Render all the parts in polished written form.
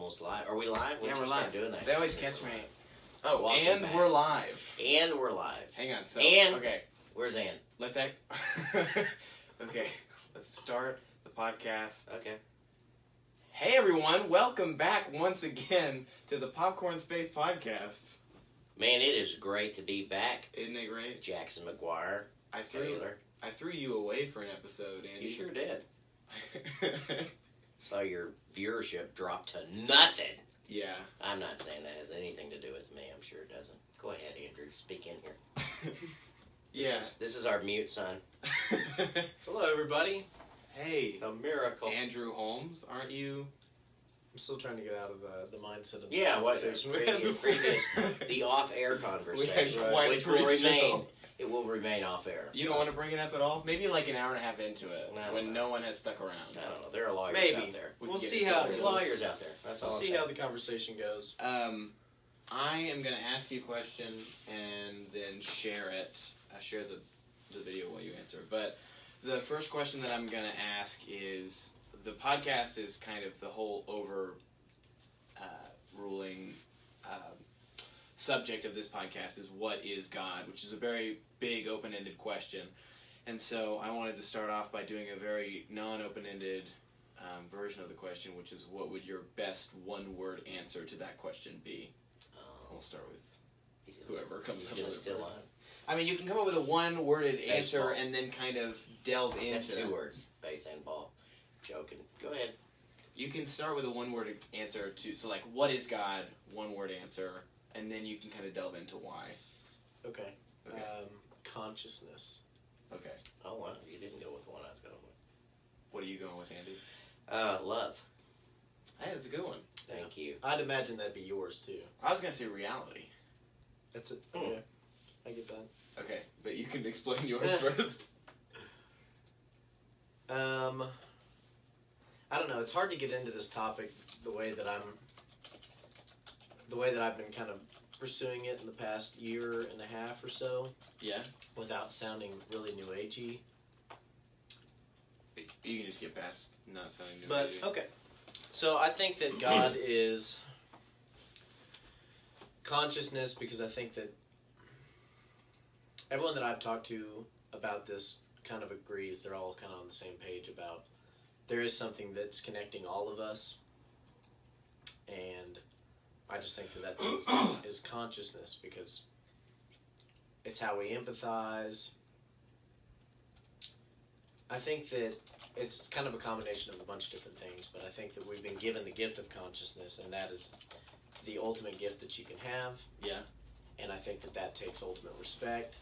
almost live. Are we live? Yeah, we're live. Doing that. They always catch me. Oh, Welcome and back. we're live. And we're live. Hang on. So, And- okay. Where's Ann? Let's act. Okay. Let's start the podcast. Okay. Hey, everyone. Welcome back once again to the Popcorn Space Podcast. Man, it is great to be back. Isn't it great? Jackson Mcgwire. I Taylor. threw you away for an episode, Andy. You sure did. Saw your viewership drop to nothing. Yeah. I'm not saying that has anything to do with me. I'm sure it doesn't. Go ahead, Andrew. Speak in here. Yeah. This is our mute son. Hello, everybody. Hey, It's a miracle. Andrew Holmes, aren't you? I'm still trying to get out of the mindset of Yeah, the what conversation we had before. previous the off-air conversation, quite which a will brief remain. show. It will remain off-air. You don't want to bring it up at all? Maybe like an hour and a half into it, No, when no. no one has stuck around. I don't know. There are lawyers Maybe. out there. We We'll can see get how into There's it. lawyers out there. That's all We'll I'm see saying. how the conversation goes. I am going to ask you a question and then share it. Share the video while you answer. But the first question that I'm going to ask is, the podcast is kind of the whole ruling subject of this podcast is what is God, which is a very big open-ended question. And so I wanted to start off by doing a very non-open-ended version of the question, which is, what would your best one-word answer to that question be? We'll start with whoever comes up with it Still first. on. I mean, you can come up with a one-worded answer Baseball. and then kind of delve That's into. 2 words. Base and ball. Joking. Go ahead. You can start with a one-word answer to, so like, what is God? One-word answer, and then you can kind of delve into why. Okay. Okay. Consciousness. Okay. Oh wow, you didn't go with one I was going with. What are you going with, Andy? Love. Hey, that's a good one. Thank you. I'd imagine that'd be yours too. I was gonna say reality. That's it. Okay. I get that. Okay, but you can explain yours first. I don't know. It's hard to get into this topic the way that I've been kind of pursuing it in the past year and a half or so, Yeah. without sounding really new agey. You can just get past not sounding new. But agey. okay. So I think that God is consciousness, because I think that everyone that I've talked to about this kind of agrees. They're all kind of on the same page about there is something that's connecting all of us, and I just think that is consciousness, because it's how we empathize. I think that it's kind of a combination of a bunch of different things, but I think that we've been given the gift of consciousness, and that is the ultimate gift that you can have. Yeah. And I think that that takes ultimate respect.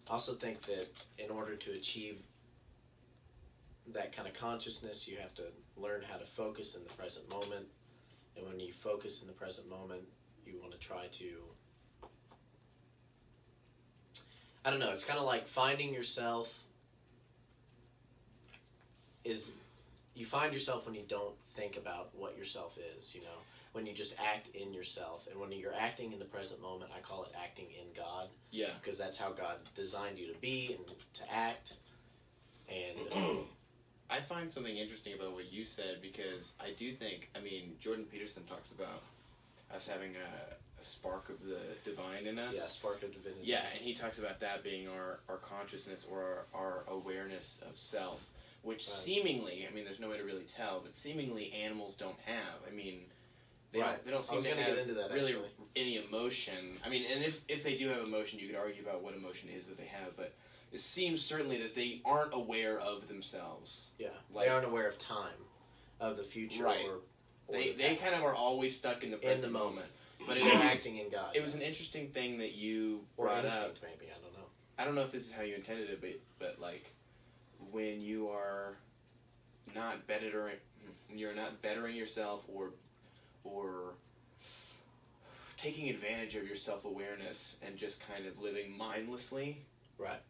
I also think that in order to achieve that kind of consciousness, you have to learn how to focus in the present moment. And when you focus in the present moment, you want to try to, I don't know, it's kind of like finding yourself you find yourself when you don't think about what yourself is, you know, when you just act in yourself. And when you're acting in the present moment, I call it acting in God, Yeah. because that's how God designed you to be and to act. And I find something interesting about what you said, because I do think, I mean, Jordan Peterson talks about us having a spark of the divine in us. yeah, spark of divinity. Yeah, and he talks about that being our consciousness, or our awareness of self, which Right. seemingly, I mean, there's no way to really tell, but seemingly animals don't have. I mean, they Right. don't I seem was to gonna have get into that, really actually. any emotion. I mean, and if they do have emotion, you could argue about what emotion is that they have, but it seems certainly that they aren't aware of themselves. Yeah, Like- they aren't aware of time, of the future, Right. or They the kind of past. are always stuck in the present in the moment. But They're acting in God. it was an interesting thing that you or brought up. instinct, maybe, I don't know. I don't know if this is how you intended it, but like, when you are not bettering yourself, or taking advantage of your self-awareness and just kind of living mindlessly, Right.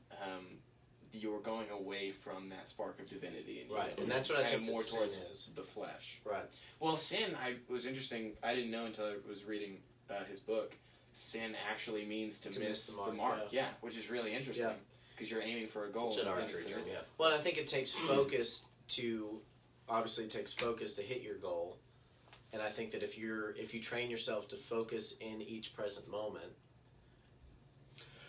you're going away from that spark of divinity, and Right, and that's what I kind of think more that towards sin is. the flesh. Right. Well, sin, was interesting. I didn't know until I was reading his book. Sin actually means to miss the mark. Yeah, which is really interesting. Yeah. because you're aiming for a goal. It's an instead of archery just term, missing. yeah. Well, I think it takes focus to obviously it takes focus to hit your goal, and I think that if you train yourself to focus in each present moment,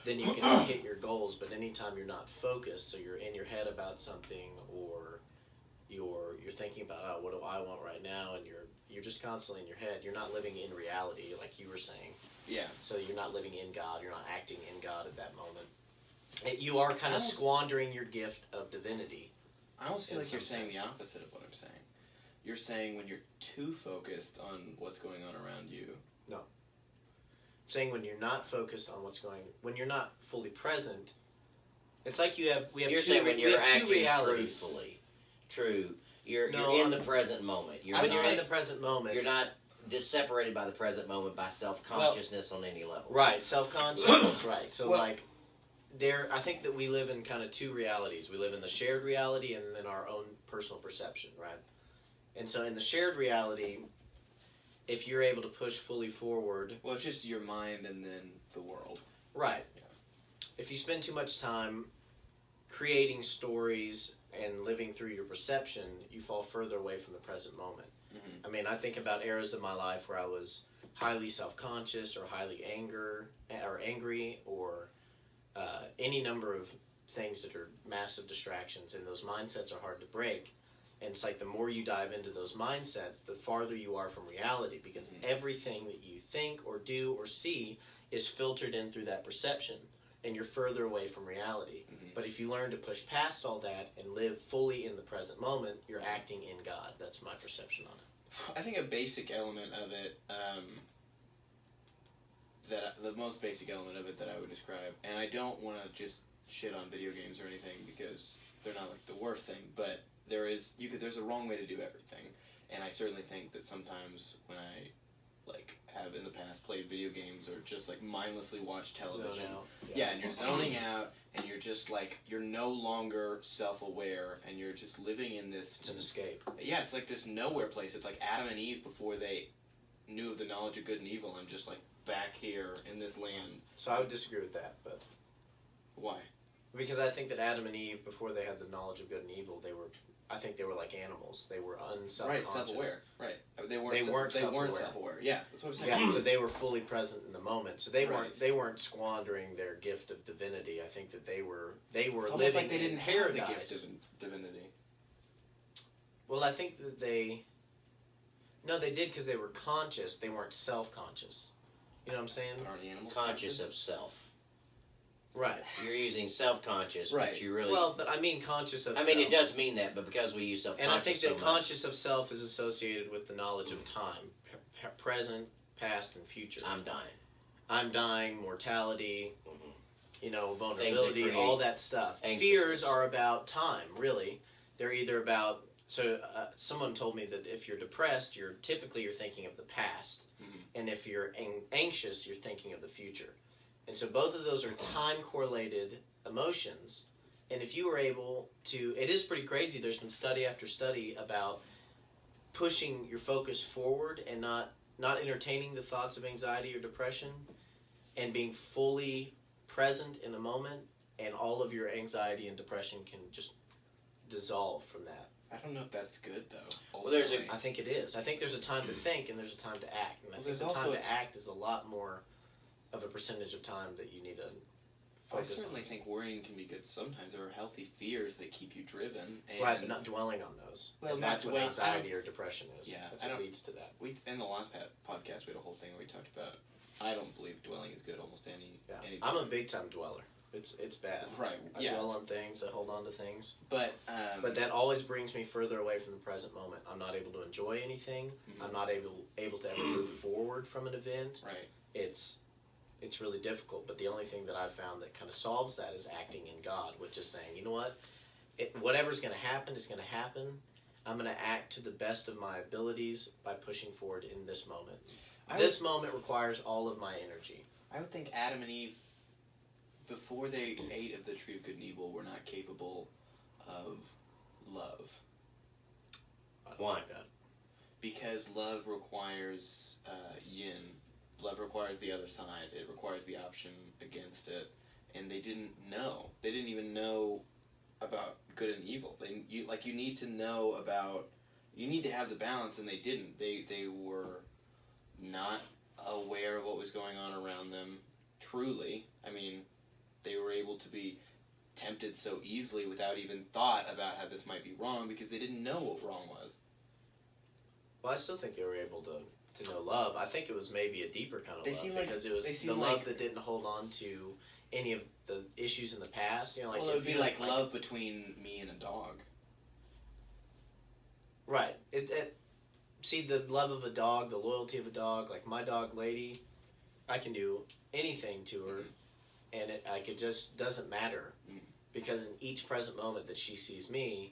then you can hit your goals. But anytime you're not focused, so you're in your head about something, or you're thinking about, oh, what do I want right now, and you're just constantly in your head. You're not living in reality, like you were saying. Yeah. So you're not living in God. You're not acting in God at that moment. You are kind of squandering your gift of divinity. I almost feel like you're saying the sense. opposite of what I'm saying. You're saying when you're too focused on what's going on around you. No. I'm saying when you're not focused on when you're not fully present, it's like we have You're two, saying when you're we have two acting realities. truthfully. True. You're No, in the present moment. You're When not, you're in the present moment. You're not just separated by the present moment by self-consciousness on any level. Right, self-consciousness, right. So, Well- like, I think that we live in kind of two realities. We live in the shared reality and then our own personal perception, right? And so in the shared reality, if you're able to push fully forward... Well, it's just your mind and then the world. Right. Yeah. If you spend too much time creating stories and living through your perception, you fall further away from the present moment. Mm-hmm. I mean, I think about eras of my life where I was highly self-conscious or highly angry or any number of things that are massive distractions, and those mindsets are hard to break. And it's like the more you dive into those mindsets, the farther you are from reality, because everything that you think or do or see is filtered in through that perception, and you're further away from reality. Mm-hmm. But if you learn to push past all that and live fully in the present moment, you're acting in God. That's my perception on it. I think a basic element of it, the most basic element of it that I would describe, and I don't want to just shit on video games or anything because they're not like the worst thing, but there's a wrong way to do everything, and I certainly think that sometimes when I have in the past played video games or just mindlessly watched television, and you're zoning out and you're just you're no longer self-aware and you're just living in this. It's an escape. Yeah, it's like this nowhere place. It's like Adam and Eve before they knew of the knowledge of good and evil. I'm just back here in this land. So I would disagree with that, but why? because I think that Adam and Eve, before they had the knowledge of good and evil, they were like animals. They were unself-conscious. Right, self-aware. Right. They weren't self-aware. self-aware. Yeah, that's what I'm saying. Yeah, so they were fully present in the moment. So they Right. weren't squandering their gift of divinity. I think that they were It's almost living like they in didn't have the paradise. gift of divinity. Well, I think that they did because they were conscious. They weren't self-conscious. You know what I'm saying? Aren't animals Conscious of self. Right. You're using self-conscious, Right. but you really... Well, but I mean conscious of I mean, self. it does mean that, but because we use self-conscious And I think that so much, conscious of self is associated with the knowledge of time, present, past, and future. I'm dying, mortality, vulnerability, create all that stuff. anxiousness. Fears are about time, really. They're either about... So someone told me that if you're depressed, you're thinking of the past. Mhm. And if you're anxious, you're thinking of the future. And so both of those are time-correlated emotions. And if you were able to... It is pretty crazy. There's been study after study about pushing your focus forward and not entertaining the thoughts of anxiety or depression and being fully present in the moment, and all of your anxiety and depression can just dissolve from that. I don't know if that's good, though. Well, there's ultimately. I think it is. I think there's a time to think and there's a time to act. And I Well, think the there's time also to act is a lot more of a percentage of time that you need to I focus certainly on. think worrying can be good sometimes. There are healthy fears that keep you driven. And Right, but not dwelling on those. Well, And not that's what dwell- anxiety or depression is. Yeah, That's I what don't- leads to that. in the last podcast, we had a whole thing where we talked about, I don't believe dwelling is good almost any Yeah. time. I'm a big time dweller. It's bad. Right, I yeah. dwell on things, I hold on to things. But But that always brings me further away from the present moment. I'm not able to enjoy anything. Mhm. I'm not able to ever move forward from an event. right. It's really difficult, but the only thing that I've found that kind of solves that is acting in God, which is saying, you know what, whatever's going to happen is going to happen. I'm going to act to the best of my abilities by pushing forward in this moment. This moment requires all of my energy. I would think Adam and Eve, before they ate of the tree of good and evil, were not capable of love. I don't Why? like that. Because love requires yin. Love requires the other side. It requires the option against it. And they didn't know. They didn't even know about good and evil. You need to know about You need to have the balance, and they didn't. They were not aware of what was going on around them truly. I mean, they were able to be tempted so easily without even thought about how this might be wrong because they didn't know what wrong was. Well, I still think they were able to know love. I think it was maybe a deeper kind of They love seem like- because it was they the seem love like- that didn't hold on to any of the issues in the past. You know, like Well, it would if be you- like love between me and a dog. Right. See, the love of a dog, the loyalty of a dog, like my dog Lady, I can do anything to her, and it just doesn't matter. Mhm. Because in each present moment that she sees me,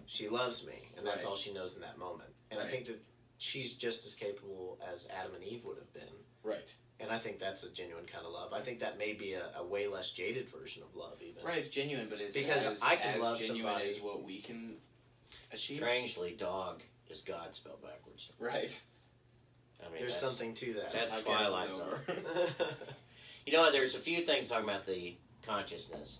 she loves me, and that's Right. all she knows in that moment. And I Right. think that she's just as capable as Adam and Eve would have been. Right. And I think that's a genuine kind of love. I think that may be a way less jaded version of love, even. Right, it's genuine, but is Because as, I can as love genuine somebody- as what we can achieve? Strangely, dog is God spelled backwards. Right. I mean, There's that's, something to that. That's I guess Twilight it's Zone. over. You know what? There's a few things talking about the consciousness.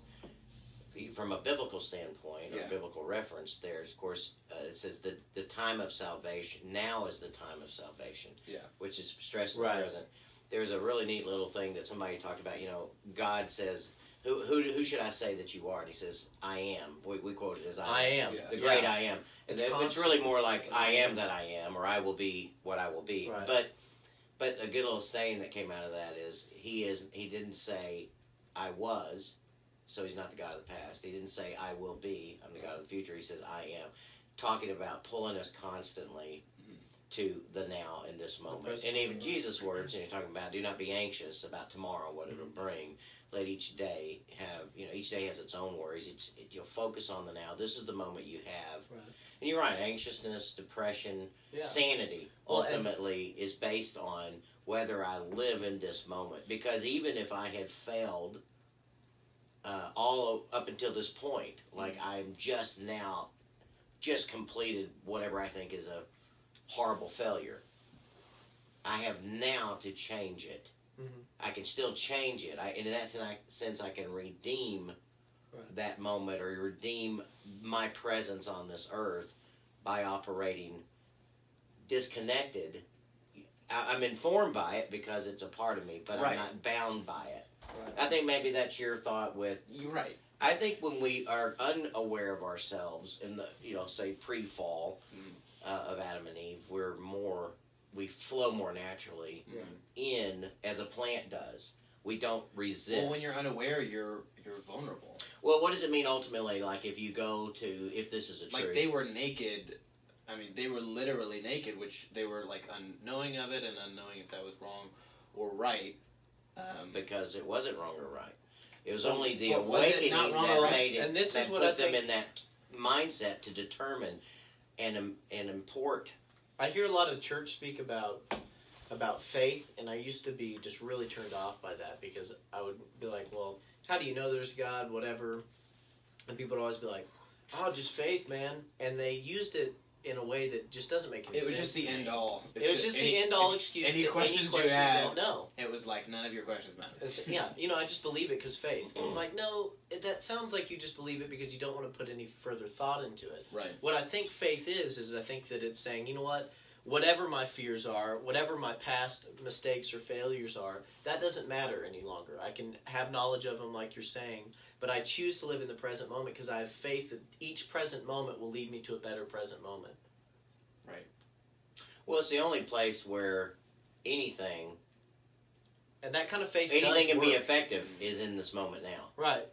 From a biblical standpoint, or Yeah. biblical reference, there's, of course, it says the time of salvation. Now is the time of salvation. Yeah. Which is stressed in Right. the present. There's a really neat little thing that somebody talked about. You know, God says, "Who should I say that you are?" And He says, "I am." We quote it as I am. Yeah. the great I am. And It's it's really more like consciousness. I am that I am, or I will be what I will be. Right. But a good little saying that came out of that is he didn't say I was, so He's not the God of the past. He didn't say I will be, I'm the God of the future. He says I am, talking about pulling us constantly to the now in this moment. present And even moment. Jesus' words, and you're talking about, do not be anxious about tomorrow, what it'll bring. Let each day have, each day has its own worries. You'll focus on the now. This is the moment you have. Right. And you're right, anxiousness, depression, Yeah. sanity Well, and- ultimately is based on whether I live in this moment. Because even if I had failed all up until this point, like I'm just completed whatever I think is a horrible failure, I have now to change it. Mhm. I can still change it. In that sense, I can redeem Right. that moment or redeem my presence on this earth by operating disconnected. I'm informed by it because it's a part of me, but Right. I'm not bound by it. Right. I think maybe that's your thought with. You're right. I think when we are unaware of ourselves in the, say pre-fall of Adam and Eve, we flow more naturally in as a plant does. We don't resist. Well, when you're unaware, you're vulnerable. Well, what does it mean ultimately? Like if you go to, if this is a truth. Like they were naked. I mean, they were literally naked, which they were like unknowing of it and unknowing if that was wrong or right. Because it wasn't wrong or right. It was Well, only the well, was it awakening not wrong that or right? made it, And this that is what put I them think- in that mindset to determine and import. I hear a lot of church speak about faith, and I used to be just really turned off by that because I would be like, well, how do you know there's God, whatever? And people would always be like, oh, just faith, man. And they used it in a way that just doesn't make any It sense. was just the to me. end all. It was just the end all excuse. Any that questions you question had- don't know. It was like none of your questions matter. Yeah, I just believe it because faith. I'm like, no, that sounds like you just believe it because you don't want to put any further thought into it. Right. What I think faith is I think that it's saying, you know what, whatever my fears are, whatever my past mistakes or failures are, that doesn't matter any longer. I can have knowledge of them like you're saying, but I choose to live in the present moment because I have faith that each present moment will lead me to a better present moment. Right. Well, it's the only place where anything And that kind of faith can does be work. effective is in this moment now. Right.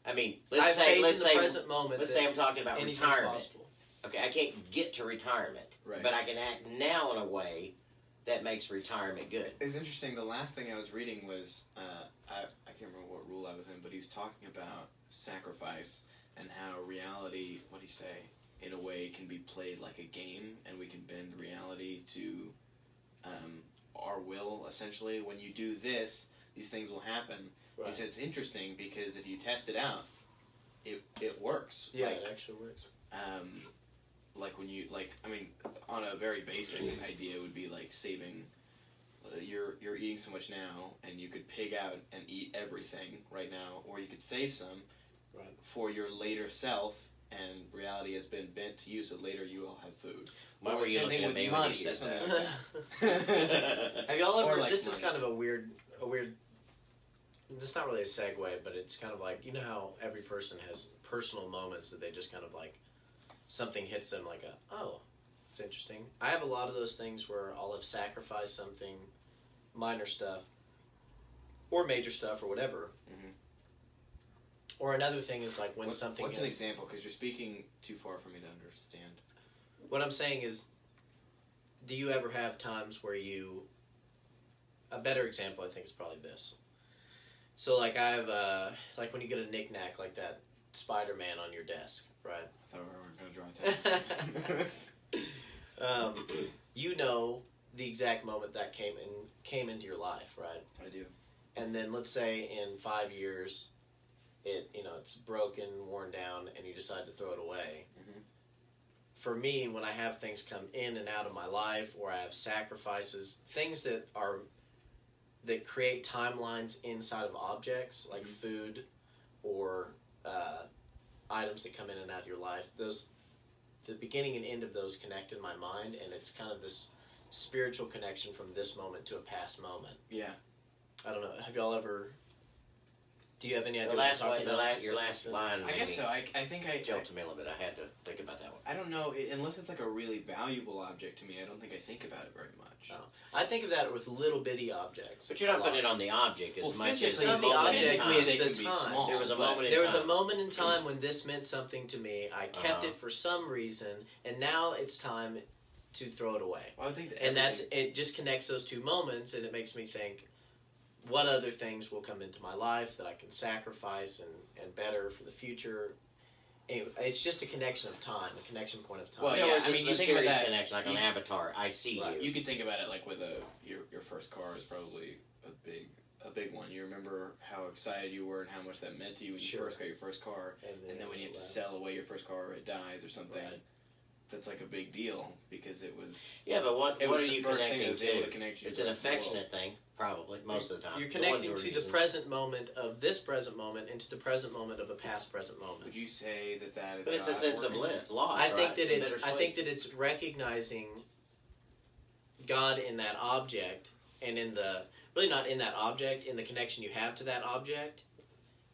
I mean, I let's have faith say in the present moment. let's that say I'm talking about anything's retirement. possible. Okay, I can't get to retirement, Right. but I can act now in a way that makes retirement good. It's interesting. The last thing I was reading was I can't remember what rule I was in, but he was talking about sacrifice and how reality. What did he say? In a way, can be played like a game, and we can bend reality to our will. Essentially, when you do this, these things will happen. Right. He said it's interesting because if you test it out, it works. Yeah, Like, it actually works. like when you on a very basic idea would be like saving. You're eating so much now, and you could pig out and eat everything right now, or you could save some Right. for your later self and reality has been bent to you, so later you will have food. Why were you Same thing looking at with me when money you or said something that? like that. Have y'all Or ever? like This is money. kind of a weird. It's not really a segue, but it's kind of like, you know how every person has personal moments that they just kind of like, something hits them like oh, it's interesting. I have a lot of those things where I'll have sacrificed something, minor stuff, or major stuff, or whatever. Mhm. Or another thing is like when something What's is, an example? Because you're speaking too far for me to understand. what I'm saying is, do you ever have times where you, a better example I think is probably this. So like I have, like when you get a knick-knack like that Spider-Man on your desk, right? I thought we were going to draw attention. You know the exact moment that came into your life, right? I do. And then let's say in 5 years, it's broken, worn down, and you decide to throw it away. Mhm. For me, when I have things come in and out of my life, or I have sacrifices, things that create timelines inside of objects like food or items that come in and out of your life, the beginning and end of those connect in my mind, and it's kind of this spiritual connection from this moment to a past moment. Yeah. I don't know. Have y'all ever? Do you have any idea? The what last I'm talking about? your last line. I guess so. I think I Jumped to me a little bit. I had to think about that one. I don't know, unless it's like a really valuable object to me, I don't think I think about it very much. Oh. I think of that with little bitty objects. But you're not putting it on the object as Well, much as physically, the not the moment in object, time. it's they the can be time. small. There was a but- moment in There was a time. moment in time when this meant something to me. I kept it for some reason, and now it's time to throw it away. Well, I think that And it just connects those two moments, and it makes me think, what other things will come into my life that I can sacrifice and better for the future? Anyway, it's just a connection of time, a connection point of time. Well, You know, yeah, it's I this mean, you think about mysterious that- connection, like on Avatar. I see Right. you. You could think about it like with your first car is probably a big one. You remember how excited you were and how much that meant to you when you Sure. first got your first car, and then when you have to sell away your first car or it dies or something. Right. That's like a big deal because it was. Yeah, but what It was are the you first thing that connecting was able to? to connect you It's to an the rest of the world. affectionate thing, probably, most of the time. You're The ones connecting we're to the using. present moment of this present moment into the present moment of a past present moment. Would you say that is? But it's a God sense of working? loss, I think right? that It's I think that it's recognizing God in that object, and in the really not in that object, in the connection you have to that object,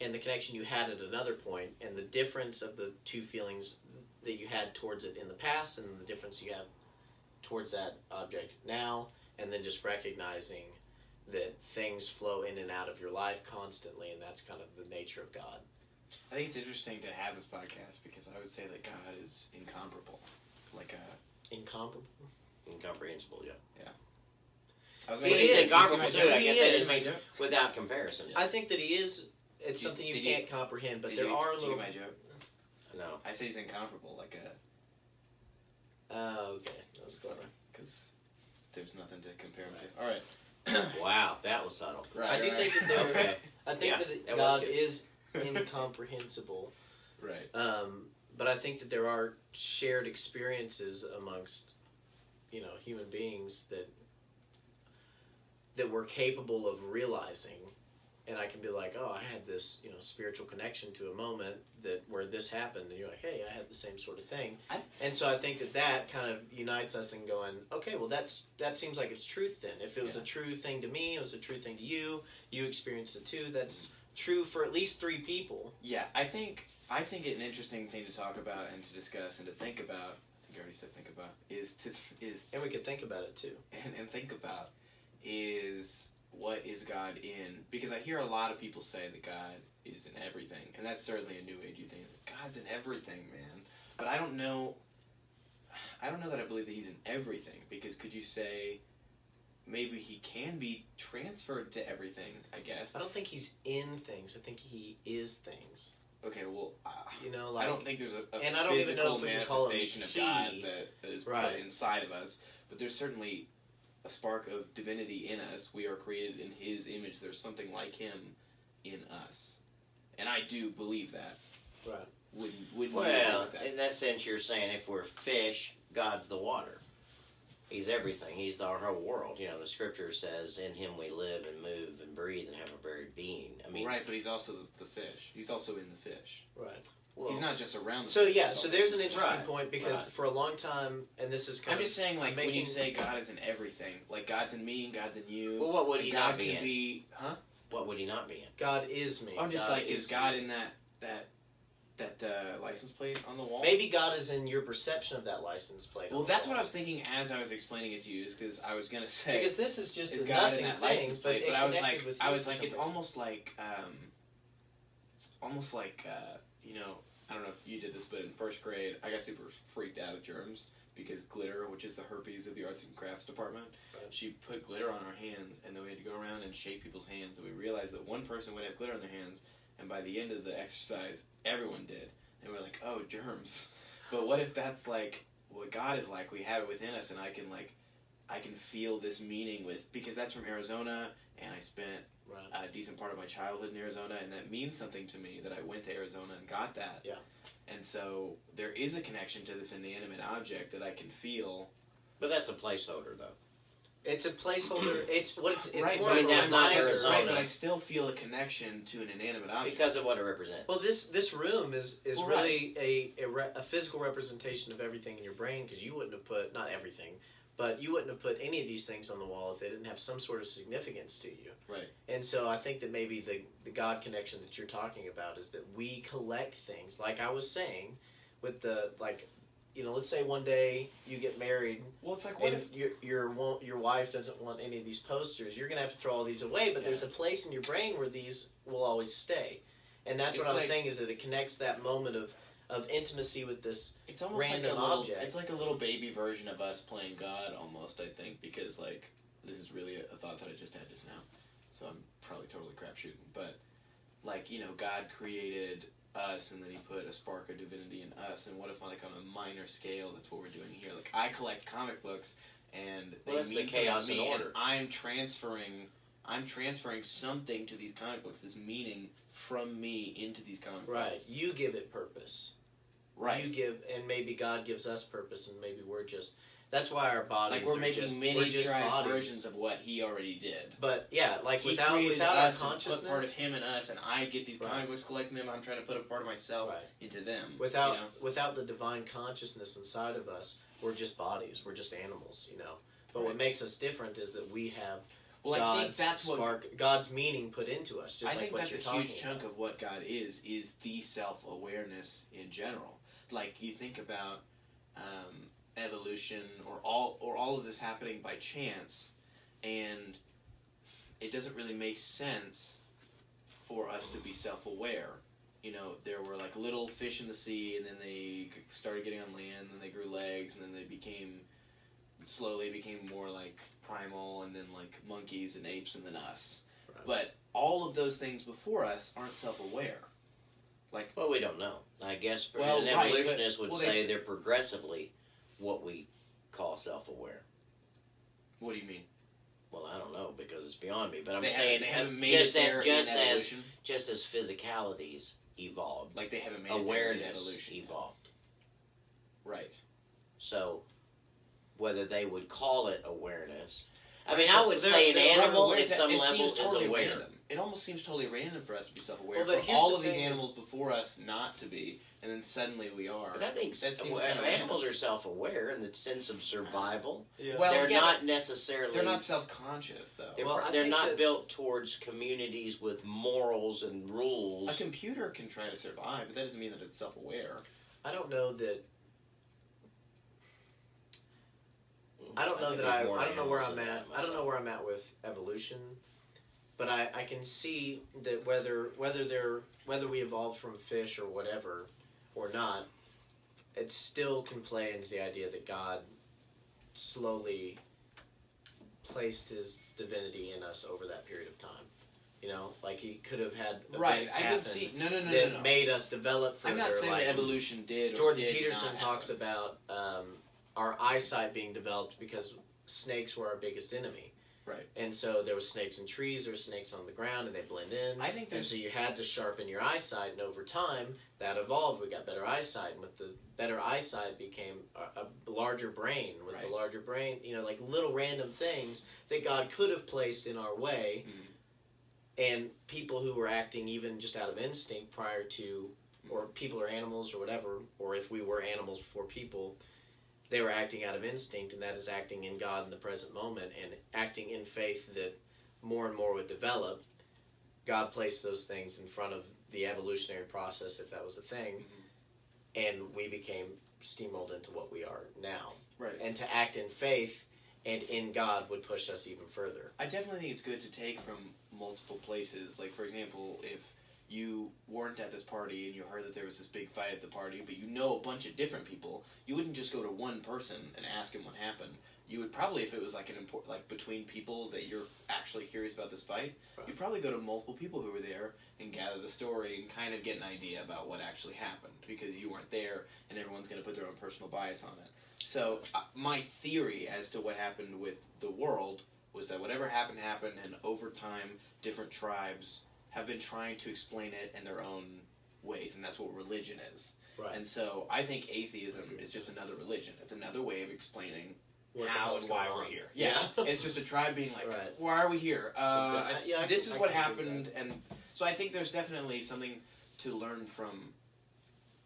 and the connection you had at another point, and the difference of the two feelings that you had towards it in the past, and the difference you have towards that object now, and then just recognizing that things flow in and out of your life constantly, and that's kind of the nature of God. I think it's interesting to have this podcast because I would say that God is incomparable. Incomparable. incomprehensible. Yeah. I was He making is a incomparable joke. too. I He guess that is. just makes without comparison. I think that he is. It's Did- something you did you- can't comprehend, but Did there you- are did you little. get my joke? No. I say he's incomparable, Okay, that's It's clever. because there's nothing to compare him to. All right. Wow, that was subtle. Right. I do think that there. Okay. I think Yeah, that that was God good. is incomprehensible. Right. But I think that there are shared experiences amongst, human beings that we're capable of realizing, and I can be like, oh, I had this, spiritual connection to a moment where this happened, and you're like, hey, I had the same sort of thing, and so I think that kind of unites us in going, okay, well, that seems like it's truth then. If it was a true thing to me, it was a true thing to you. You experienced it too. That's true for at least 3 people. Yeah, I think it an interesting thing to talk about and to discuss and to think about. I think I already said think about is And we could think about it too. and think about is what is God in? Because I hear a lot of people say that God is in everything, and that's certainly a new agey thing. God's in everything, man. But I don't know that I believe that He's in everything. Because could you say maybe He can be transferred to everything? I guess. I don't think he's in things. I think he is things. Okay, well, Like, I don't think there's a and I don't even know physical if we can call him manifestation of he. God that is Right. put inside of us, but there's certainly a spark of divinity in us. We are created in His image. There's something like Him in us, and I do believe that. Right. Wouldn't you agree Well, with that? in that sense, you're saying if we're fish, God's the water. He's everything. He's our whole world. The Scripture says, "In Him we live and move and breathe and have a very being." I mean, Right, but He's also the fish. He's also in the fish. Right. Well, He's not just around. So yeah, so there's an interesting Right, point because right. for a long time, and this is kind I'm of just saying, like, when making- you say God is in everything, like God's in me and God's in you. Well, what would and he God not be can in? be, huh? What would he not be in? God is me. I'm just God like, is God in that license plate on the wall? Maybe God is in your perception of that license plate. Well, that's what I was thinking as I was explaining it to you, because I was gonna say, Because this is just is a God nothing in that thing, license but plate? it But I was connected like, with you for some it's reason. almost like, you know, I don't know if you did this, but in first grade, I got super freaked out at germs because glitter, which is the herpes of the arts and crafts department, Right. she put glitter on our hands, and then we had to go around and shake people's hands, and we realized that one person would have glitter on their hands, and by the end of the exercise, everyone did. And we're like, oh, germs. But what if that's like what God is like? We have it within us, and I can feel this meaning because that's from Arizona, and I spent Right. a decent part of my childhood in Arizona, and that means something to me that I went to Arizona and got that. Yeah. And so there is a connection to this inanimate object that I can feel. But that's a placeholder, though. It's a placeholder. It's Right, more but of a that's not reminder. Arizona. Right, but I still feel a connection to an inanimate object. Because of what it represents. Well, this room is Well, really a physical representation of everything in your brain, because you wouldn't have put, not everything, but you wouldn't have put any of these things on the wall if they didn't have some sort of significance to you. Right. And so I think that maybe the God connection that you're talking about is that we collect things, like I was saying, with the, like, you know, let's say one day you get married, Well, it's like, what and if... your wife doesn't want any of these posters. You're gonna have to throw all these away, but Yeah. there's a place in your brain where these will always stay, and that's what It's I was like- saying, is that it connects that moment of intimacy with this. It's almost random like a little, object. It's like a little baby version of us playing God, almost, I think, because, like, this is really a thought that I just had just now, so I'm probably totally crapshooting, but, like, you know, God created us, and then he put a spark of divinity in us, and what if, like, on a minor scale, that's what we're doing here? Like, I collect comic books, and they Well, that's mean the something chaos to me, and order. I'm transferring something to these comic books, this meaning from me into these comic Right, books. you give it purpose. Right. You give, and maybe God gives us purpose, and maybe we're just. That's why our bodies. Like, we're are making just, we're just miniaturized bodies. versions of what he already did. But yeah, like He without created our us and consciousness, put part of him and us, and I get these Right. comic books, collecting them. I'm trying to put a part of myself Right. into them. Without you know? without the divine consciousness inside of us, we're just bodies. We're just animals, you know. But what Right. makes us different is that we have Well, I God's think that's what spark, God's meaning put into us. Just I like think what that's you're a talking huge chunk about. of what God is the self-awareness in general. Like, you think about evolution or all of this happening by chance, and it doesn't really make sense for us to be self-aware. You know, there were like little fish in the sea, and then they started getting on land, and then they grew legs, and then they slowly became more like primal, and then like monkeys and apes, and then us. Right. But all of those things before us aren't self-aware. Like, Well, we don't know. I guess Well, an right, evolutionist but- would well, say they're progressively what we call self-aware. what do you mean? Well, I don't know because it's beyond me. But I'm They saying haven't made just it there as in evolution. just as physicalities evolved, Like, they haven't made it there in awareness evolution. evolved. Right. So whether they would call it awareness, I Right, mean, I but would they're- say an they're animal aware at that some it level seems is totally aware. random. It almost seems totally random for us to be self-aware. Well, but for here's all the of these thing is- animals before us not to be, and then suddenly we are. But I think That seems well, kinda animals are self-aware in the sense of survival. Yeah. Well, They're yeah, not necessarily. They're not self-conscious, though. They're, Well, I they're think not that- built towards communities with morals and rules. A computer can try to survive, but that doesn't mean that it's self-aware. I don't know that. I don't know think that there's I more don't know where animals I'm than at. that I don't know myself. where I'm at with evolution, but I can see that whether we evolved from fish or whatever or not, it still can play into the idea that God slowly placed his divinity in us over that period of time. You know, like he could have had Right, events I could happen see. that made us develop further. I'm not saying like, that evolution did or Jordan did Peterson not talks happen. about our eyesight being developed because snakes were our biggest enemy. Right. And so there was snakes in trees, there were snakes on the ground, and they blend in. I think And there's so you had to sharpen your eyesight, and over time, that evolved. We got better eyesight, and with the better eyesight became a larger brain. With Right. the larger brain, you know, like little random things that God could have placed in our way, Mhm. and people who were acting even just out of instinct prior to or people are animals or whatever, or if we were animals before people, they were acting out of instinct, and that is acting in God in the present moment and acting in faith that more and more would develop. God placed those things in front of the evolutionary process, if that was a thing, and we became steamrolled into what we are now. Right. And to act in faith and in God would push us even further. I definitely think it's good to take from multiple places. Like, for example, if you weren't at this party and you heard that there was this big fight at the party, but you know a bunch of different people, you wouldn't just go to one person and ask him what happened. You would probably, if it was like between people that you're actually curious about this fight, you'd probably go to multiple people who were there and gather the story and kind of get an idea about what actually happened, because you weren't there and everyone's going to put their own personal bias on it. So my theory as to what happened with the world was that whatever happened, and over time, different tribes have been trying to explain it in their own ways, and that's what religion is. Right. And so I think atheism is just another religion. It's another way of explaining What the how hell's and why going we're on. here. Yeah, it's just a tribe being like, Right. why are we here? Exactly. Yeah, this is what can agree with happened, and so I think there's definitely something to learn from,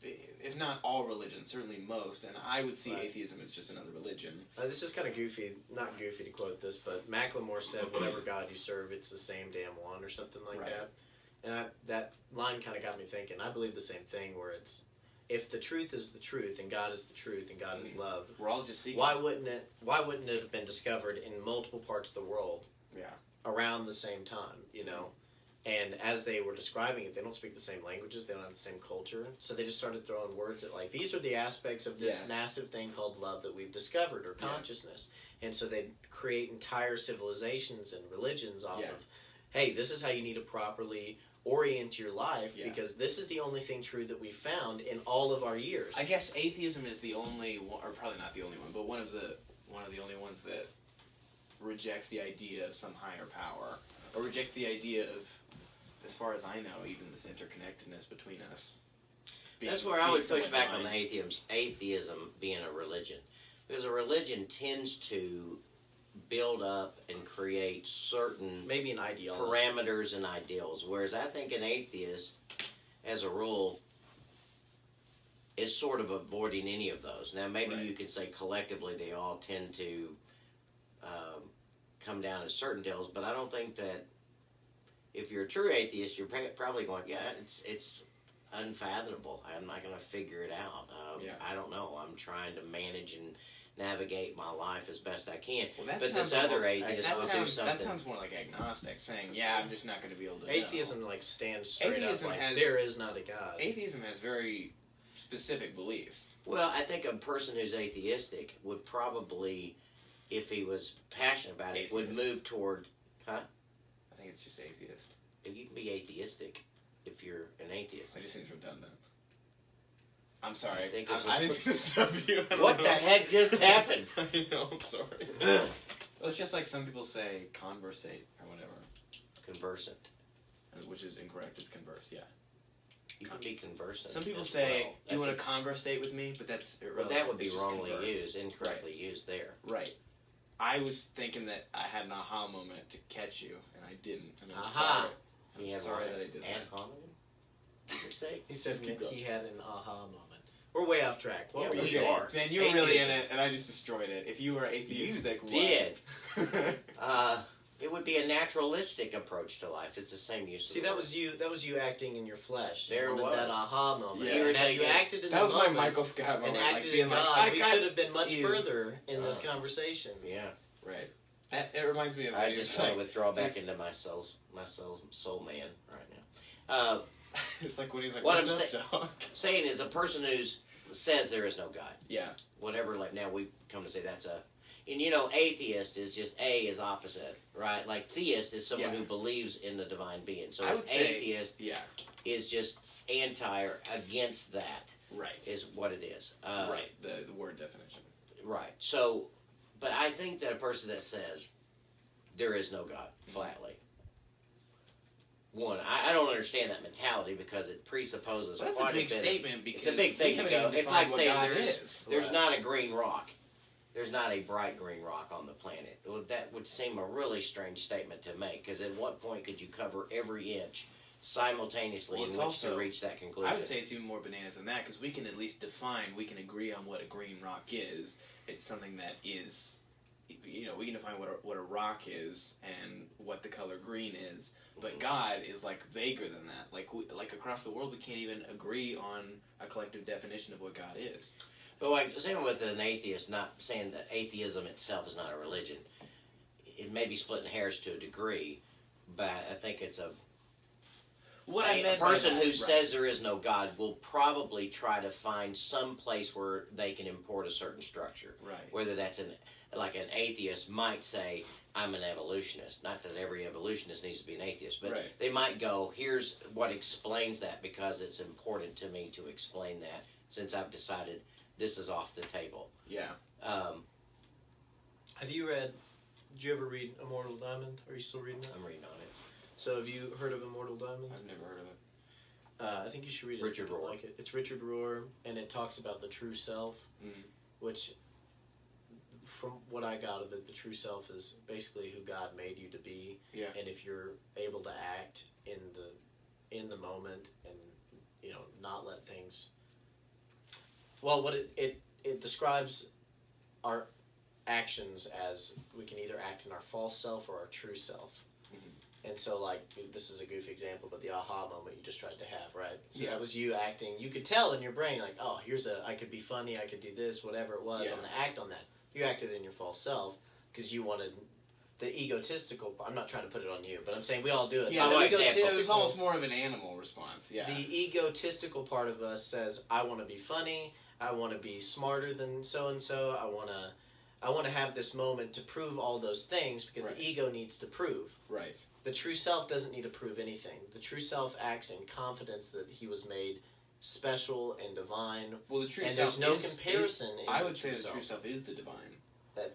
if not all religions, certainly most, and I would see Right. atheism as just another religion. This is kind of goofy, not goofy to quote this, but Macklemore said, whatever God you serve, it's the same damn one, or something like Right. that. And that line kind of got me thinking. I believe the same thing, where it's, if the truth is the truth, and God is the truth, and God is love, We're all just seeking. why wouldn't it have been discovered in multiple parts of the world Yeah. around the same time, you know? And as they were describing it, they don't speak the same languages, they don't have the same culture, so they just started throwing words at, like, these are the aspects of this massive thing called love that we've discovered, or consciousness. And so they create entire civilizations and religions off of, hey, this is how you need to properly orient your life, because this is the only thing true that we found in all of our years. I guess atheism is the only one, or probably not the only one, but one of the only ones that rejects the idea of some higher power, or rejects the idea of, as far as I know, even this interconnectedness between us. That's where I would push somewhat back on divine. the atheism being a religion. Because a religion tends to build up and create certain Maybe an ideology. parameters and ideals, whereas I think an atheist, as a rule, is sort of avoiding any of those. Now, maybe you could say collectively they all tend to come down to certain deals, but I don't think that if you're a true atheist, you're probably going, it's unfathomable. I'm not going to figure it out. I don't know. I'm trying to manage and navigate my life as best I can. Well, but this other atheist will do something. That sounds more like agnostic, saying, I'm just not going to be able to Atheism know. like stands straight Atheism up like, has- there is not a God. Atheism has very specific beliefs. Well, I think a person who's atheistic would probably, if he was passionate about it, would move toward, I think it's just atheist. you can be atheistic if you're an atheist. It just seems redundant. I'm sorry. I think I didn't mean to stop you. What the heck just happened? I know, I'm sorry. Well, it's just like some people say conversate or whatever, Conversant. which is incorrect. It's converse, You can be conversant. Some people as say, well. do you want to conversate with me? But that's But irrelevant. that would be It's just wrongly converse. used, incorrectly used there. Right. I was thinking that I had an aha moment to catch you, and I didn't. And I'm Aha. sorry. You I'm have sorry an that I did ad that. hominem? Did you say? He says Keep going. he had an aha moment. We're way off track. What Yeah, were we you saying? are. Man, you were really in Atheism. it, and I just destroyed it. If you were atheistic, You did. It would be a naturalistic approach to life. It's the same use. See, that was you acting in your flesh. There You wanted was. that aha moment. Yeah. Now you acted in that the was my moment Michael Scott and moment, like acted being in like, God. I We got could have been much you. further in this conversation. Yeah. Right. It reminds me of. I just want to withdraw back he's- into my soul man right now. It's like when he's like, What "What's I'm up, dog?" Saying is a person who says there is no God. Yeah. Whatever, like now we come to say that's a, and you know, atheist is just A is opposite, right? Like theist is someone Yeah. who believes in the divine being. So I would say- atheist Yeah. is just anti or against that Right. is what it is. Right. The word definition. Right. So, but I think that a person that says there is no God, flatly, one, I don't understand that mentality because it presupposes Well, that's quite a big bit of- statement because it's a big thing we to haven't go. even It's defined like what saying God there's is. not a green rock. There's not a bright green rock on the planet. Well, that would seem a really strange statement to make because at what point could you cover every inch simultaneously Well, in it's which also- to reach that conclusion. I would say it's even more bananas than that, because we can at least define, we can agree on what a green rock is. It's something that is, you know, we can define what a rock is and what the color green is. But God is like vaguer than that. Like across the world, we can't even agree on a collective definition of what God is. But like, same with an atheist, not saying that atheism itself is not a religion. It may be splitting hairs to a degree, but I think it's a person who says there is no God will probably try to find some place where they can import a certain structure. Right. Whether that's like an atheist might say, I'm an evolutionist. Not that every evolutionist needs to be an atheist, but Right. they might go, here's what explains that, because it's important to me to explain that, since I've decided this is off the table. Yeah. Have you read? Did you ever read Immortal Diamond? Are you still reading that? I'm reading on it. So have you heard of Immortal Diamond? I've never heard of it. I think you should read it. Richard You'll Rohr. like it. It's Richard Rohr, and it talks about the true self, which, from what I got of it, the true self is basically who God made you to be. Yeah. And if you're able to act in the moment and, you know, not let things. Well, what it describes our actions as we can either act in our false self or our true self. And so, like, this is a goofy example, but the aha moment you just tried to have, right? So that was you acting. You could tell in your brain, like, oh, I could be funny, I could do this, whatever it was. Yeah. I'm going to act on that. You acted in your false self because you wanted the egotistical. I'm not trying to put it on you, but I'm saying we all do it. Yeah, The it was almost more of an animal response. Yeah. The egotistical part of us says, I want to be funny, I want to be smarter than so-and-so, I want to have this moment to prove all those things because the ego needs to prove. Right. The true self doesn't need to prove anything. The true self acts in confidence that he was made special and divine. Well, the true and self there's no is, comparison. in I the would say the self. true self is the divine.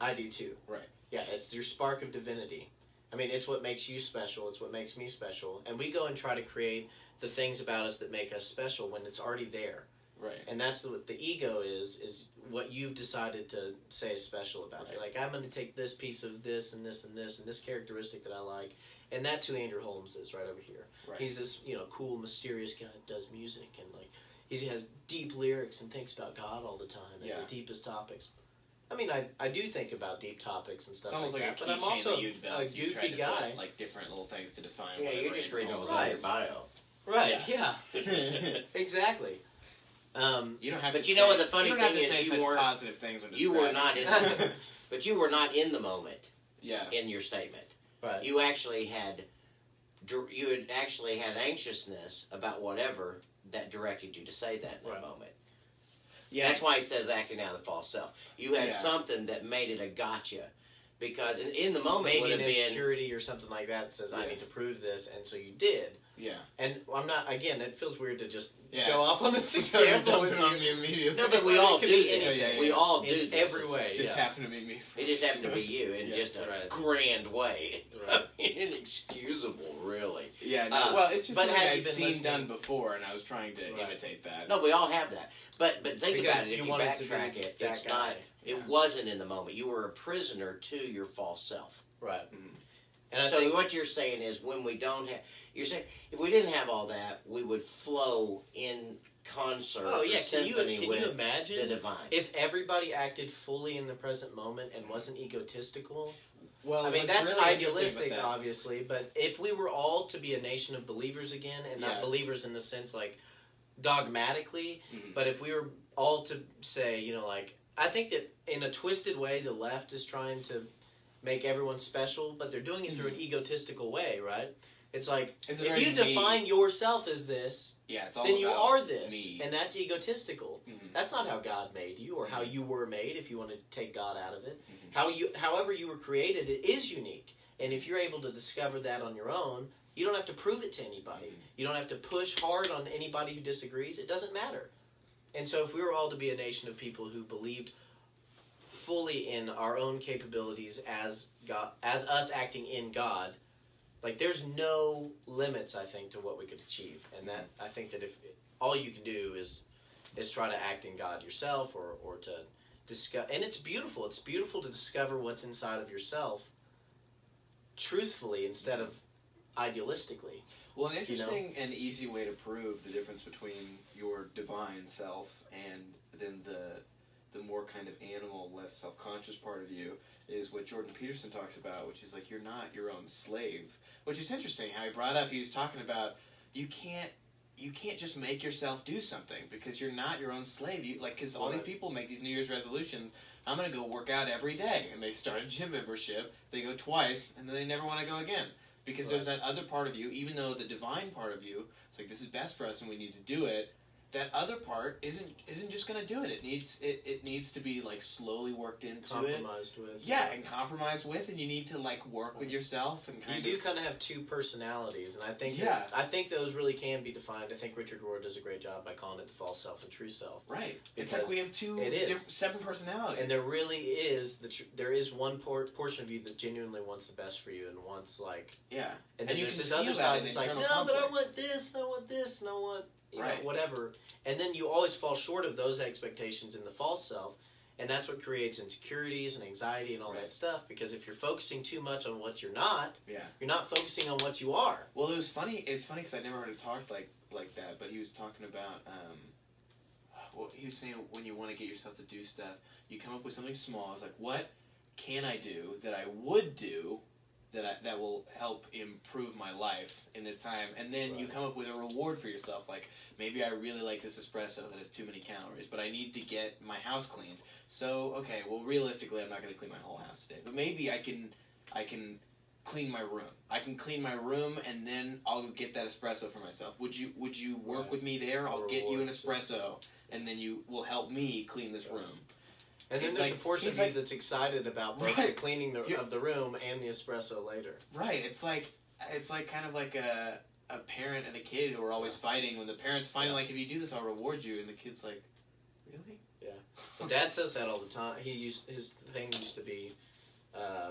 I do too. Right. Yeah, it's your spark of divinity. I mean, it's what makes you special. It's what makes me special. And we go and try to create the things about us that make us special when it's already there. Right. And that's what the ego is what you've decided to say is special about it. Like, I'm going to take this piece of this and this and this and this characteristic that I like. And that's who Andrew Holmes is right over here. Right. He's this, you know, cool, mysterious guy that does music and, like, he has deep lyrics and thinks about God all the time and the deepest topics. I mean, I do think about deep topics and stuff it's almost like like that, a but I'm keychain also that you developed. a You tried goofy to guy. put, like, different little things to define. Yeah, whatever you're just reading Andrew what Holmes was in your bio. Right, yeah. Exactly. You don't have But to you say, know what the funny you don't have thing to say is, such positive things when you were describing not it. in but you were not in the moment Yeah. in your statement. Right. You actually had anxiousness about whatever that directed you to say that in that moment. Yeah. That's why he says acting out of the false self. You had Yeah. something that made it a gotcha. Because in the moment Maybe would an have been... insecurity or something like that says, I Yeah. need to prove this, and so you did. Yeah. And I'm not, again, it feels weird to just Yeah, go it's- off on this Example example with on you. me immediately. No, but we all It could do be this. anything. We all do In this. every way. It just yeah. happened to be me. It just happened to be you in Yeah, just a right. grand way. Right. Inexcusable, really. Yeah, no, well, it's just but something had you I'd been seen listening- done before, and I was trying to Right. imitate that. No, we all have that. But think Because about it. If you you wanted to be backtrack it, that it's guy. not. Yeah. It wasn't in the moment. You were a prisoner to your false self. Right. Mhm. And I So think, what you're saying is, when we don't have, you're saying if we didn't have all that, we would flow in concert oh yeah, or can you symphony with imagine the divine. if everybody acted fully in the present moment and wasn't egotistical? Well, I mean, what's that's really interesting idealistic, about that- obviously, but if we were all to be a nation of believers again, and not Yeah. believers in the sense like dogmatically, Mhm. but if we were all to say, you know, like, I think that in a twisted way, the left is trying to make everyone special, but they're doing it through an egotistical way, right? It's like, It's a if very you me- define yourself as this, yeah, it's all then you about are this, me. and that's egotistical. Mhm. That's not how God made you, or how you were made, if you want to take God out of it. Mhm. However you were created, it is unique. And if you're able to discover that on your own, you don't have to prove it to anybody. Mhm. You don't have to push hard on anybody who disagrees. It doesn't matter. And so if we were all to be a nation of people who believed fully in our own capabilities as God, as us acting in God, like, there's no limits, I think, to what we could achieve. And that, I think that if all you can do is try to act in God yourself, or to discover, and it's beautiful to discover what's inside of yourself truthfully instead of idealistically. Well, an interesting and easy way to prove the difference between your divine self and then the more kind of animal, less self-conscious part of you is what Jordan Peterson talks about, which is like you're not your own slave. Which is interesting how he brought up. He was talking about you can't just make yourself do something because you're not your own slave. Because all these people make these New Year's resolutions. I'm going to go work out every day, and they start a gym membership. They go twice, and then they never want to go again because there's that other part of you. Even though the divine part of you, it's like this is best for us, and we need to do it. That other part isn't just going to do it. It needs to be like slowly worked into compromised with. Yeah, and compromised with, and you need to like work with yourself and kind You do kind of have two personalities, and I think I think those really can be defined. I think Richard Rohr does a great job by calling it the false self and true self. Right. It's like we have separate personalities, and there really is there is one portion of you that genuinely wants the best for you and wants like and then you there's can this other feel side that that's like no, conflict. but I want this, and I want this, and I want. You know, whatever. And then you always fall short of those expectations in the false self, and that's what creates insecurities and anxiety and all that stuff, because if you're focusing too much on what you're not, you're not focusing on what you are. Well, it's funny because I never heard it talked like that, but he was talking about, he was saying when you want to get yourself to do stuff, you come up with something small. It's like, what can I do that I would do that will help improve my life in this time, and then you come up with a reward for yourself. Like maybe I really like this espresso that has too many calories, but I need to get my house cleaned. So okay, well realistically, I'm not going to clean my whole house today, but maybe I can clean my room. I can clean my room, and then I'll get that espresso for myself. Would you work with me there? I'll get you an espresso, and then you will help me clean this room. And then there's a portion of you that's excited about both the cleaning of the room and the espresso later. Right. It's like kind of like a parent and a kid who are always fighting. When the parent's fighting, like, if you do this, I'll reward you, and the kid's like, really? Yeah. Well, Dad says that all the time. His thing used to be,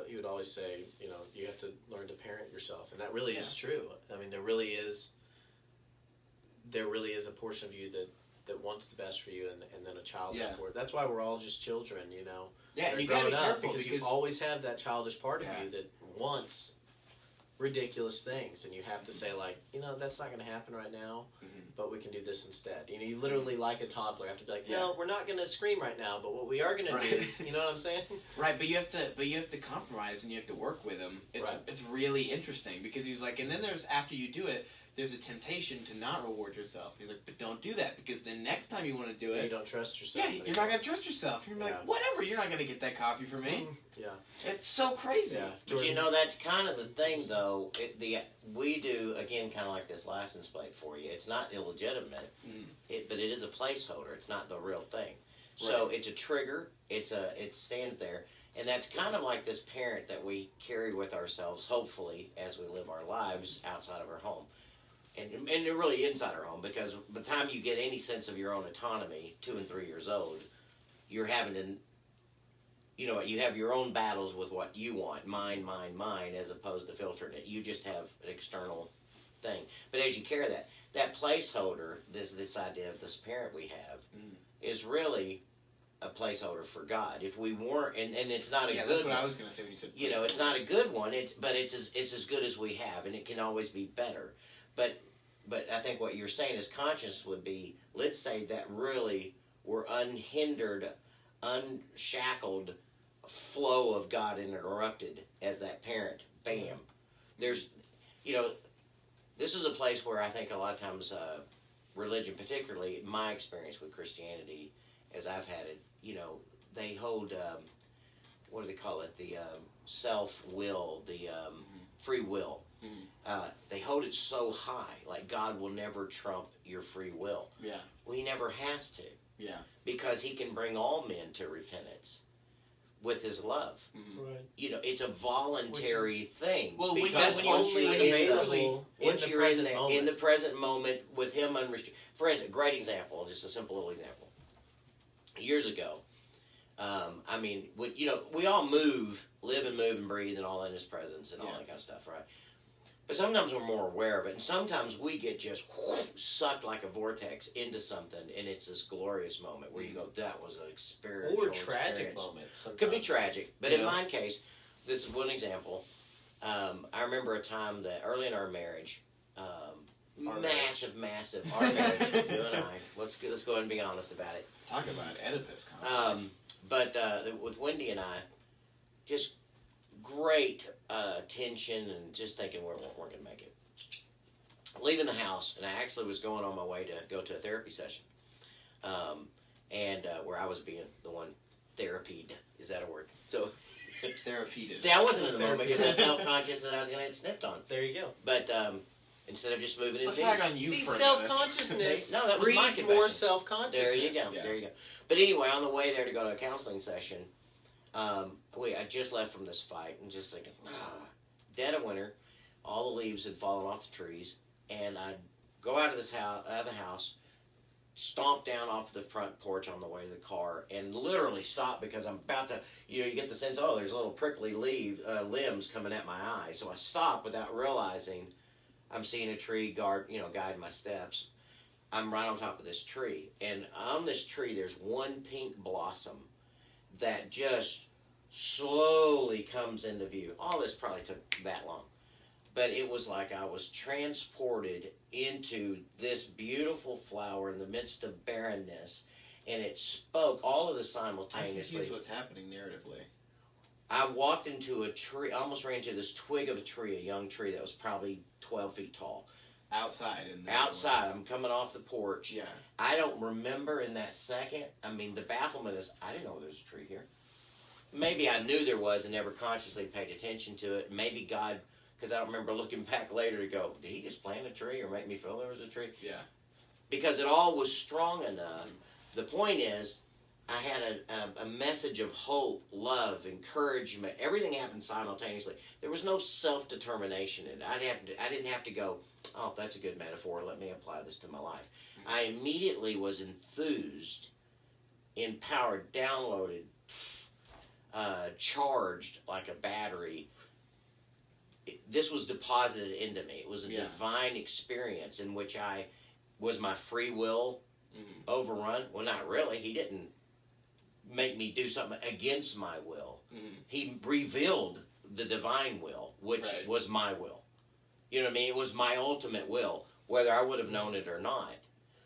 he would always say, you know, you have to learn to parent yourself, and that really is true. I mean, there really is a portion of you that wants the best for you, and then a childish part. That's why we're all just children, you know. Yeah, and you gotta be careful because you always have that childish part of you that wants ridiculous things, and you have to say like, you know, that's not going to happen right now, but we can do this instead. You know, you literally like a toddler have to be like, no, we're not going to scream right now, but what we are going to do is, you know what I'm saying? Right, but you have to compromise and you have to work with him. It's really interesting because he's like, and then there's after you do it, there's a temptation to not reward yourself. He's like, but don't do that because then next time you want to do it, you don't trust yourself. Yeah, you're not going to trust yourself. You're like, whatever, you're not going to get that coffee for me. Yeah. It's so crazy. Yeah. But you know, that's kind of the thing, though. We do, again, kind of like this license plate for you. It's not illegitimate, but it is a placeholder. It's not the real thing. So it's a trigger. It stands there. And that's kind of like this parent that we carry with ourselves, hopefully, as we live our lives outside of our home. And they're really inside our home, because by the time you get any sense of your own autonomy, 2 and 3 years old, you're having to, you know, you have your own battles with what you want, mine, as opposed to filtering it. You just have an external thing. But as you carry that placeholder, this idea of this parent we have, is really a placeholder for God. If we weren't, and it's not a good one. That's what I was going to say when you said you know, it's not a good one, but it's as good as we have, and it can always be better. But I think what you're saying is conscience would be, let's say that really were unhindered, unshackled flow of God interrupted as that parent. Bam. There's, you know, this is a place where I think a lot of times religion, particularly my experience with Christianity, as I've had it, you know, they hold, what do they call it, the self-will, the free will. They hold it so high, like God will never trump your free will. Yeah. Well, he never has to. Yeah. Because he can bring all men to repentance with his love. Right. You know, it's a voluntary thing. Well, because when once you're in the present moment with him unrestricted. For instance, a great example, just a simple little example. Years ago, I mean, you know, we all live and move and breathe and all in his presence and all that kind of stuff, right? But sometimes we're more aware of it, and sometimes we get just sucked like a vortex into something, and it's this glorious moment where you go, that was a spiritual or tragic experience. moment. Sometimes. Could be tragic, but in my case, this is one example. I remember a time that early in our marriage, massive. Our marriage, you and I. Let's go ahead and be honest about it. Talk about Oedipus complex. But with Wendy and I, just great tension and just thinking we're going to make it. Leaving the house, and I actually was going on my way to go to a therapy session, and where I was being the one therapied. Is that a word? So. Therapy. See, I wasn't in the moment because I was self-conscious that I was going to get snipped on. There you go. But instead of just moving in Let's peace. back on you See, for a self-consciousness No, that was my breeds confession. more self-consciousness. There you go. Yeah. There you go. But anyway, on the way there to go to a counseling session, I just left from this fight and just thinking, dead of winter, all the leaves had fallen off the trees, and I'd go out of the house, stomp down off the front porch on the way to the car, and literally stop because I'm about to, you get the sense, there's little prickly limbs coming at my eye. So I stop without realizing I'm seeing a tree guide my steps. I'm right on top of this tree, and on this tree there's one pink blossom that just slowly comes into view. All this probably took that long. But it was like I was transported into this beautiful flower in the midst of barrenness, and it spoke all of this simultaneously. I'm confused what's happening narratively. I walked into a tree, almost ran into this twig of a tree, a young tree that was probably 12 feet tall. Outside. Outside. I'm coming off the porch. Yeah. I don't remember in that second. I mean, the bafflement is, I didn't know there was a tree here. Maybe I knew there was and never consciously paid attention to it. Maybe God... Because I don't remember looking back later to go, did he just plant a tree or make me feel there was a tree? Yeah. Because it all was strong enough. The point is, I had a message of hope, love, encouragement. Everything happened simultaneously. There was no self-determination in it. I didn't have to go, that's a good metaphor. Let me apply this to my life. Mm-hmm. I immediately was enthused, empowered, downloaded, charged like a battery. This was deposited into me. It was a divine experience in which was my free will overrun. Well, not really. He didn't make me do something against my will. Mm-hmm. He revealed the divine will, which was my will. You know what I mean? It was my ultimate will, whether I would have known it or not,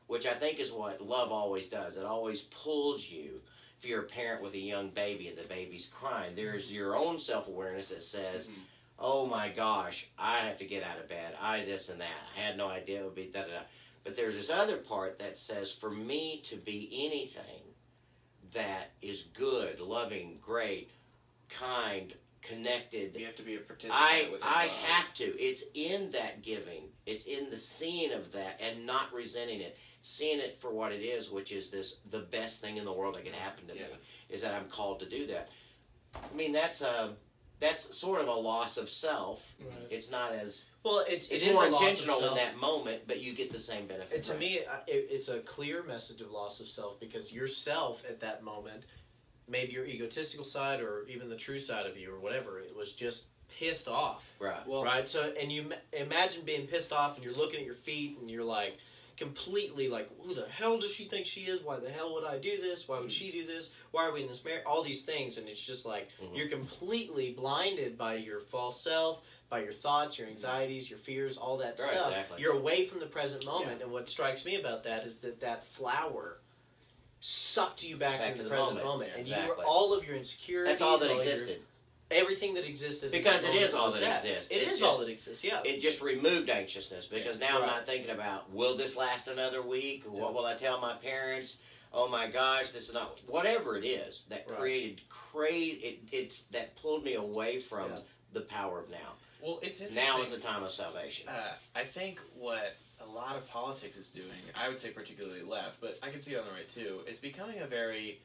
which I think is what love always does. It always pulls you. If you're a parent with a young baby and the baby's crying, there's your own self-awareness that says, oh my gosh, I have to get out of bed. This and that. I had no idea it would be da-da-da. But there's this other part that says, for me to be anything that is good, loving, great, kind, connected. You have to be a participant with I have to. It's in that giving. It's in the seeing of that and not resenting it. Seeing it for what it is, which is the best thing in the world that can happen to me, is that I'm called to do that. I mean, that's sort of a loss of self. Right. It's not as... Well, it's more intentional in that moment, but you get the same benefit. And to me, it's a clear message of loss of self, because yourself at that moment, maybe your egotistical side or even the true side of you or whatever, it was just pissed off. Right. Well, right? So, and you imagine being pissed off and you're looking at your feet and you're like, completely like, who the hell does she think she is? Why the hell would I do this? Why would she do this? Why are we in this marriage? All these things, and it's just like you're completely blinded by your false self, by your thoughts, your anxieties, your fears, all that stuff. Exactly. You're away from the present moment, and what strikes me about that is that flower sucked you back into the present moment. And you were all of your insecurities. That's all that existed. Everything that existed. Because it is all that exists. It is all that exists, yeah. It just removed anxiousness, because now I'm not thinking about, will this last another week? Yeah. What will I tell my parents? Oh my gosh, this is not... Whatever it is that created it's that pulled me away from the power of now. Well, it's interesting. Now is the time of salvation. I think what a lot of politics is doing, I would say particularly left, but I can see it on the right too, it's becoming a very,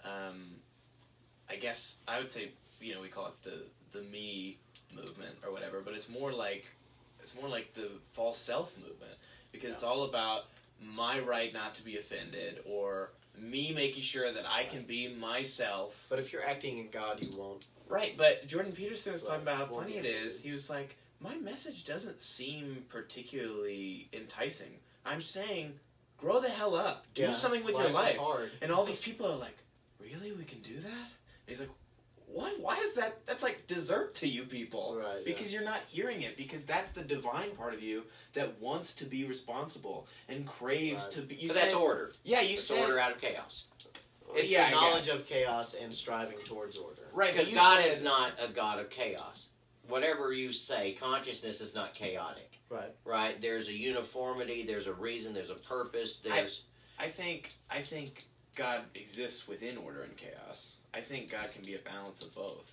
I guess, I would say, we call it the me movement or whatever, but it's more like the false self movement, because it's all about my right not to be offended, or me making sure that I can be myself. But if you're acting in God, you won't. Right, but Jordan Peterson was talking about how funny it is. He was like, my message doesn't seem particularly enticing. I'm saying, grow the hell up. Do something with your life. Hard. And all these people are like, really? We can do that? And he's like, what? Why is that? That's like dessert to you people. Right. Because you're not hearing it. Because that's the divine part of you that wants to be responsible and craves Right. to be. You But said, that's order. Yeah, you It's said order out of chaos. It's Yeah, I the knowledge guess. of chaos and striving towards order. right. Because But you God said, is not a God of chaos. Whatever you say, consciousness is not chaotic. Right. Right? There's a uniformity, there's a reason, there's a purpose, there's... I think God exists within order and chaos. I think God can be a balance of both.